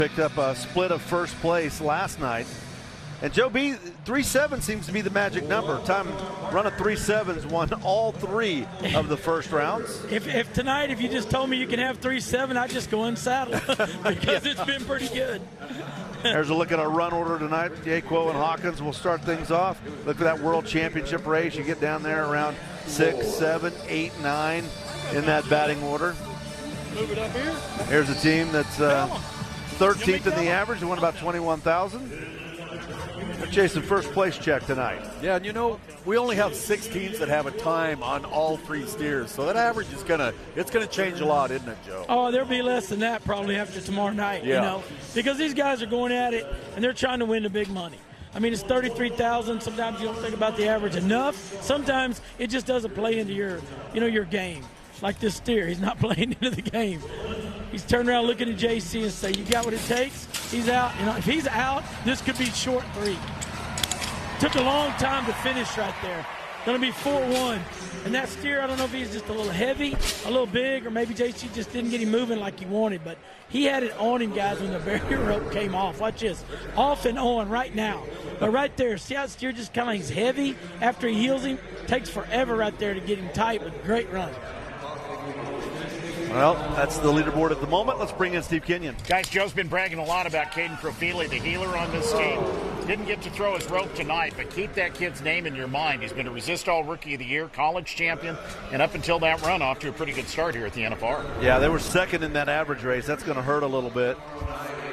Picked up a split of first place last night. And Joe B, 3-7 seems to be the magic number. Time run of 3-7s won all 3 of the first rounds. If tonight, if you just told me you can have 3-7, I'd just go unsaddle because it's been pretty good. There's a look at our run order tonight. Jaquo and Hawkins will start things off. Look at that World Championship race. You get down there around 6, 7, 8, 9 in that batting order. Move it up here. Here's a team that's 13th in the average. They won about 21,000. They're chasing first place check tonight. Yeah, and you know, we only have 6 teams that have a time on all 3 steers, so that average is gonna change a lot, isn't it, Joe? Oh, there'll be less than that probably after tomorrow night. Yeah. You know, because these guys are going at it and they're trying to win the big money. I mean, it's 33,000. Sometimes you don't think about the average enough. Sometimes it just doesn't play into your game. Like this steer, he's not playing into the game. He's turning around looking at JC and say, "You got what it takes." He's out. You know, if he's out, this could be short 3. Took a long time to finish right there. Going to be 4-1. And that steer, I don't know if he's just a little heavy, a little big, or maybe JC just didn't get him moving like he wanted. But he had it on him, guys, when the barrier rope came off. Watch this. Off and on right now. But right there, see how the steer just kind of, he's heavy after he heals him? Takes forever right there to get him tight, but great run. Well, that's the leaderboard at the moment. Let's bring in Steve Kenyon. Guys, Joe's been bragging a lot about Caden Profili, the healer on this team. Didn't get to throw his rope tonight, but keep that kid's name in your mind. He's been a Resist-All Rookie of the Year, college champion, and up until that run, off to a pretty good start here at the NFR. Yeah, they were second in that average race. That's going to hurt a little bit.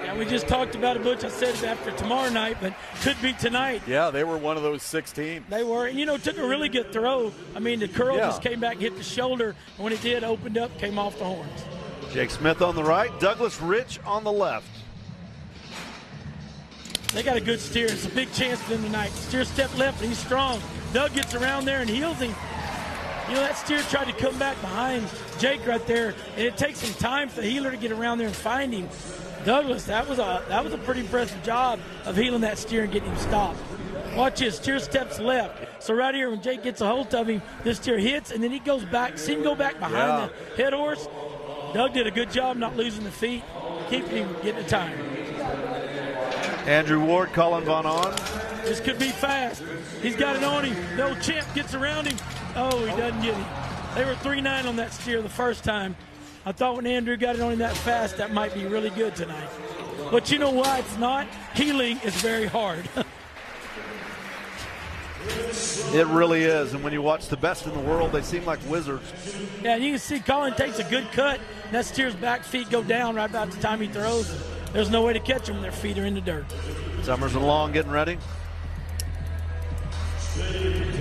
Yeah, we just talked about it, Butch. I said it after tomorrow night, but could be tonight. Yeah, they were one of those 6 teams. They were, and took a really good throw. I mean, the curl just came back, hit the shoulder, and when it did, opened up, came off the horns. Jake Smith on the right, Douglas Rich on the left. They got a good steer. It's a big chance for them tonight. Steer step left, and he's strong. Doug gets around there and heals him. That steer tried to come back behind Jake right there, and it takes some time for the healer to get around there and find him. Douglas, that was a pretty impressive job of healing that steer and getting him stopped. Watch his steer steps left. So right here, when Jake gets a hold of him, this steer hits, and then he goes back. See him go back behind the head horse. Doug did a good job not losing the feet, keeping him getting the time. Andrew Ward, Colin Von On. This could be fast. He's got it on him. The old champ gets around him. Oh, he doesn't get him. They were 3-9 on that steer the first time. I thought when Andrew got it on him that fast, that might be really good tonight. But you know why it's not? Healing is very hard. It really is, and when you watch the best in the world, they seem like wizards. Yeah, and you can see Colin takes a good cut, and that steer's back feet go down right about the time he throws. There's no way to catch them when their feet are in the dirt. Summers and Long getting ready.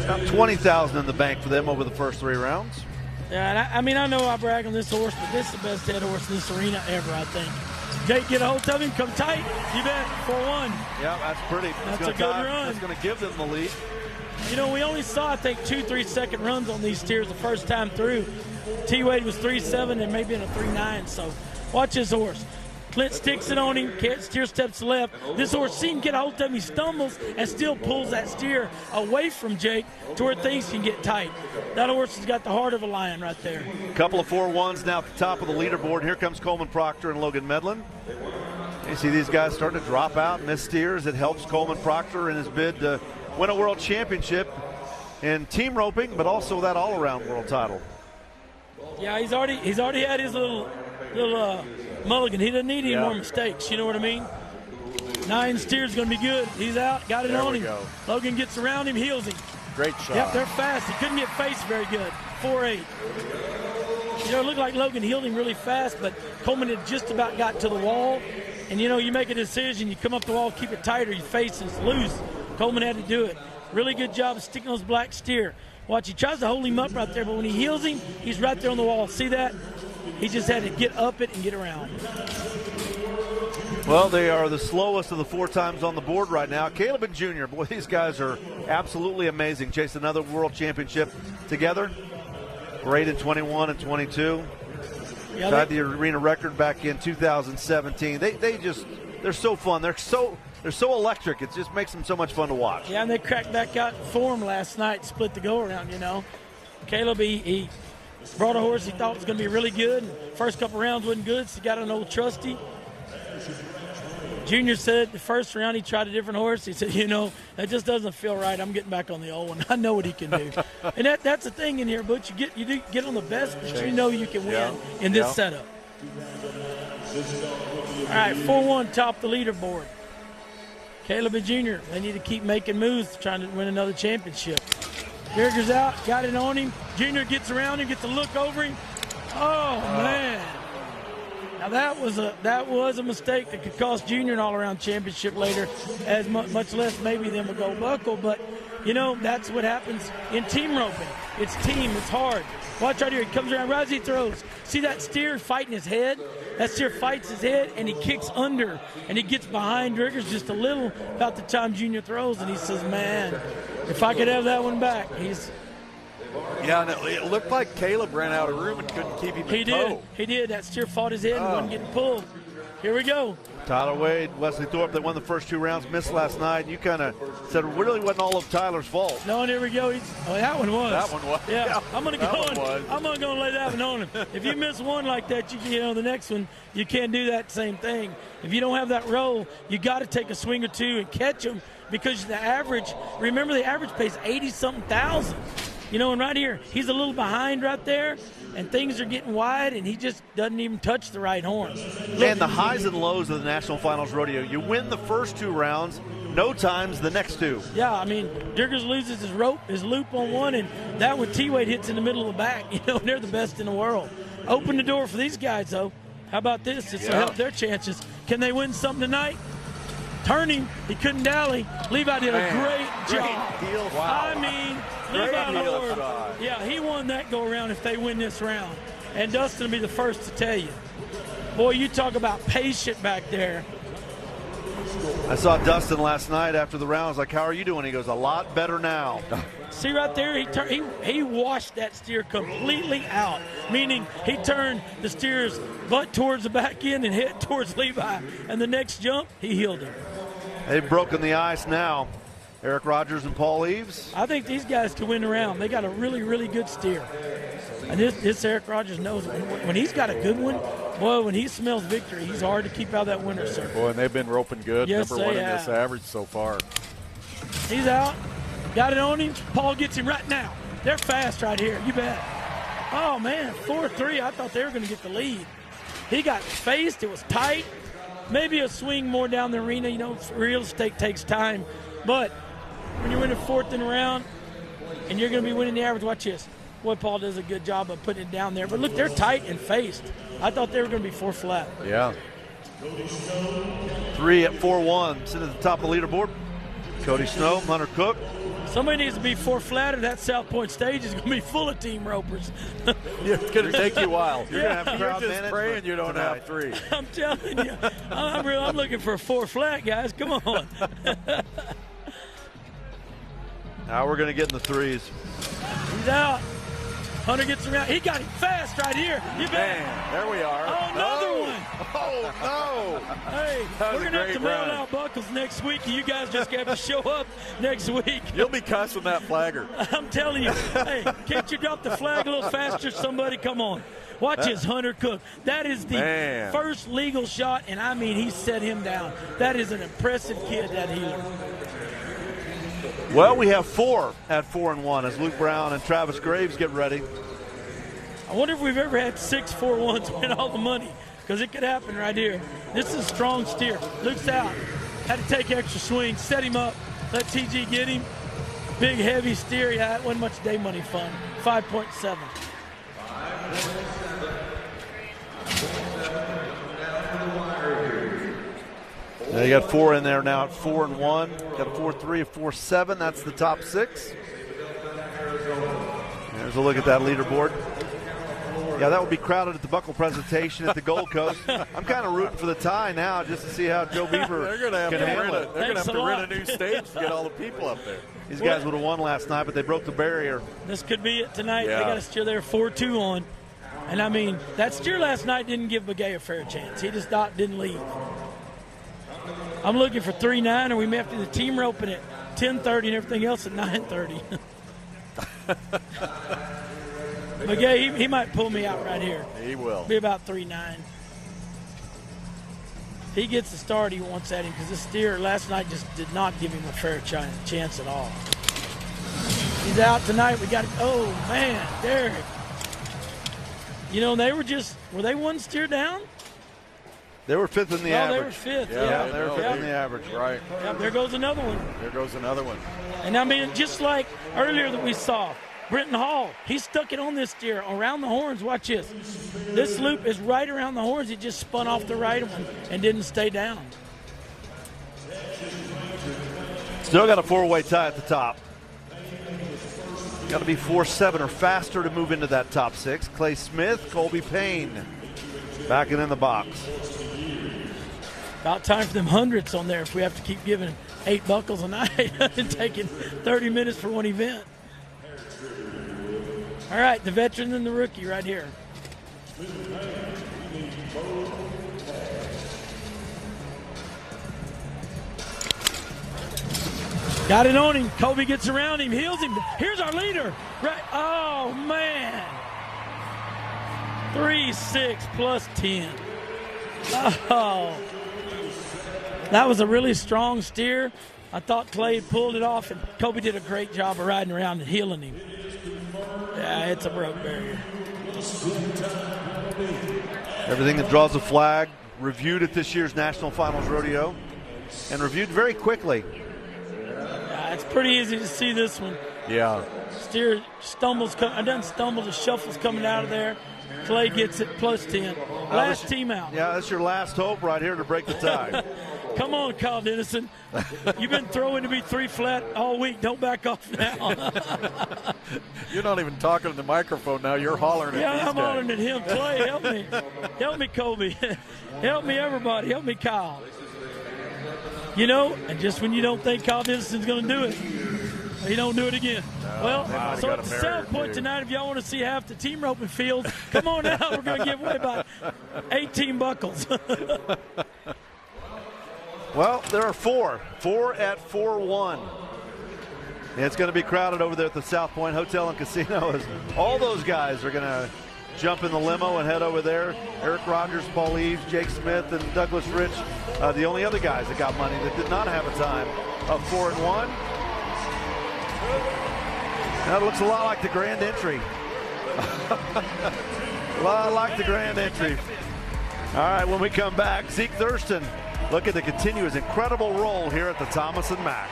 About 20,000 in the bank for them over the first 3 rounds. Yeah, and I know I brag on this horse, but this is the best head horse in this arena ever, I think. Jake, get a hold of him, come tight. You bet, 4-1. Yeah, that's pretty. That's a good run. It's going to give them the lead. We only saw, I think, 2-3 second runs on these steers the first time through. T-Wade was 3-7 and maybe in a 3-9, so watch his horse. Clint sticks it on him, steer steps left. This horse seems to get a hold of him, he stumbles and still pulls that steer away from Jake to where things can get tight. That horse has got the heart of a lion right there. A couple of 4-1s now at the top of the leaderboard. Here comes Coleman Proctor and Logan Medlin. You see these guys starting to drop out, miss steers. It helps Coleman Proctor in his bid to win a world championship in team roping, but also that all-around world title. Yeah, he's already had his little mulligan. He doesn't need any more mistakes. You know what I mean? 9 steers going to be good. He's out, got it on him. Go. Logan gets around him, heals him. Great shot. Yep, they're fast. He couldn't get faced very good. 4-8. It looked like Logan healed him really fast, but Coleman had just about got to the wall. And, you make a decision. You come up the wall, keep it tight, or your face is loose. Coleman had to do it. Really good job of sticking those black steer. Watch, he tries to hold him up right there, but when he heals him, he's right there on the wall. See that? He just had to get up it and get around. Well, they are the slowest of the 4 times on the board right now. Caleb and Junior, boy, these guys are absolutely amazing. Chased another world championship together. Great in 21 and 22. Yeah, Tied the arena record back in 2017. They're so fun. They're so electric. It just makes them so much fun to watch. Yeah, and they cracked back out in form last night, split the go-around, Caleb, he brought a horse he thought was going to be really good. First couple rounds wasn't good, so he got an old trusty. Junior said the first round he tried a different horse. He said, that just doesn't feel right. I'm getting back on the old one. I know what he can do. And that's the thing in here, Butch. You do get on the best that you know you can win in this setup. All right, 4-1, top the leaderboard. Caleb and Junior, they need to keep making moves trying to win another championship. Birger's out, got it on him. Junior gets around him, gets a look over him. Oh, man. Now that was a mistake that could cost Junior an all-around championship later, as much less maybe than a gold buckle. But, that's what happens in team roping. It's team. It's hard. Watch right here. He comes around right as he throws. See that steer fighting his head? That steer fights his head, and he kicks under, and he gets behind Riggers just a little about the time Junior throws, and he says, man, if I could have that one back, Yeah, and it looked like Caleb ran out of room and couldn't keep him in tow. He did. That steer fought his head and wasn't getting pulled. Here we go. Tyler Wade, Wesley Thorpe, they won the first 2 rounds, missed last night. And you kind of said it really wasn't all of Tyler's fault. No, and here we go. That one was. That one was. Yeah, I'm going to lay that one on him. If you miss one like that, the next one, you can't do that same thing. If you don't have that roll, you got to take a swing or two and catch them, because the average pays 80-something thousand. And right here, he's a little behind right there, and things are getting wide, and he just doesn't even touch the right horn. And the highs and lows of the National Finals Rodeo. You win the first 2 rounds, no times the next 2. Yeah, Diggers loses his loop on one, and that one T-Wade hits in the middle of the back. And they're the best in the world. Open the door for these guys, though. How about this? This will help their chances. Can they win something tonight? Turning, he couldn't dally. Levi did a great job. Heel. Wow. Levi Lord. Yeah, he won that go-around if they win this round. And Dustin will be the first to tell you. Boy, you talk about patient back there. I saw Dustin last night after the round. I was like, how are you doing? He goes, a lot better now. See right there, he washed that steer completely out, meaning he turned the steer's butt towards the back end and head towards Levi. And the next jump, he healed him. They've broken the ice now. Eric Rogers and Paul Eves. I think these guys can win the round. They got a really, really good steer. And this Eric Rogers knows when he's got a good one, boy, when he smells victory, he's hard to keep out of that winner's circle. Boy, and they've been roping good. Yes, Number 1 in this average so far. He's out. Got it on him. Paul gets him right now. They're fast right here. You bet. Oh, man, 4-3. I thought they were going to get the lead. He got faced. It was tight. Maybe a swing more down the arena. Real estate takes time. But when you're winning 4th in a round and you're going to be winning the average, watch this. Boy, Paul does a good job of putting it down there. But look, they're tight and faced. I thought they were going to be 4 flat. Yeah. 3 at 4-1. Sitting at the top of the leaderboard. Cody Snow, Hunter Cook. Somebody needs to be 4 flat, or that South Point stage is going to be full of team ropers. It's going to take you a while. You're going to have crowd You're just praying you don't have 3. I'm telling you, I'm looking for a 4 flat, guys. Come on. Now we're going to get in the 3s. He's out. Hunter gets around. He got him fast right here. You bet. Man, there we are. Oh, another one. Oh, no. Hey, we're going to have to mail out buckles next week. You guys just have to show up next week. You'll be cussing that flagger. I'm telling you. Hey, can't you drop the flag a little faster? Somebody, come on. Watch his Hunter Cook. That is the first legal shot, and he set him down. That is an impressive kid, that healer. Well, we have 4 at 4-1 as Luke Brown and Travis Graves get ready. I wonder if we've ever had 6 4-1s win all the money, because it could happen right here. This is a strong steer. Luke's out. Had to take extra swing, set him up, let TG get him. Big, heavy steer. Yeah, it wasn't much day money fun. 5.7. Now you got 4 in there now at 4-1. Got a 4-3, a 4-7. That's the top 6. There's a look at that leaderboard. Yeah, that will be crowded at the buckle presentation at the Gold Coast. I'm kind of rooting for the tie now just to see how Joe Beaver they're going to have to rent a new stage to get all the people up there. These guys would have won last night, but they broke the barrier. This could be it tonight. Yeah. They got a steer there 4-2 on. And, that steer last night didn't give Begay a fair chance. He just didn't leave. I'm looking for 3-9, or we may have to do the team roping at 10:30 and everything else at 9:30. Begay, he might pull me out right here. He will. Be about 3-9. he gets the start he wants at him, because this steer last night just did not give him a fair chance at all. He's out tonight. We got – oh, man, Derek. You know, they were they one steer down? They were fifth in the average. They were fifth. Yeah, they were fifth in the average. Right. Yeah, there goes another one. There goes another one. And I mean, just like earlier that we saw, Brenton Hall, he stuck it on this steer around the horns. Watch this. This loop is right around the horns. He just spun off the right one and didn't stay down. Still got a four-way tie at the top. Got to be 4-7 or faster to move into that top six. Clay Smith, Colby Payne backing in the box. About time for them hundreds on there if we have to keep giving 8 buckles a night and taking 30 minutes for one event. All right, the veteran and the rookie right here. Got it on him. Colby gets around him, heels him. Here's our leader. Right. Oh, man. 3-6 plus 10. Oh. That was a really strong steer. I thought Clay had pulled it off, and Colby did a great job of riding around and heeling him. Yeah, it's a broke barrier. Everything that draws a flag reviewed at this year's National Finals Rodeo, and reviewed very quickly. Yeah, it's pretty easy to see this one. Yeah. Steer stumbles, doesn't stumble, just shuffles coming out of there. Clay gets it plus 10. Last team out. Yeah, that's your last hope right here to break the tie. Come on, Kyle Dennison. You've been throwing to me 3 flat all week. Don't back off now. You're not even talking to the microphone now. You're hollering at these Yeah, I'm guys. hollering at him. Clay, help me. Help me, Colby. Help me, everybody. Help me, Kyle. You know, and just when you don't think Kyle Dennison's going to do it, he don't do it again. So at the South Point tonight, if y'all want to see half the team roping field, come on out. We're going to give away about 18 buckles. Well, there are 4 at 4-1. And it's going to be crowded over there at the South Point Hotel and Casino, as all those guys are going to jump in the limo and head over there. Eric Rogers, Paul Eves, Jake Smith, and Douglas Rich, the only other guys that got money that did not have a time of 4-1. That looks a lot like the Grand Entry. A lot like the Grand Entry. All right, when we come back, Zeke Thurston looking to continue his incredible role here at the Thomas & Mack.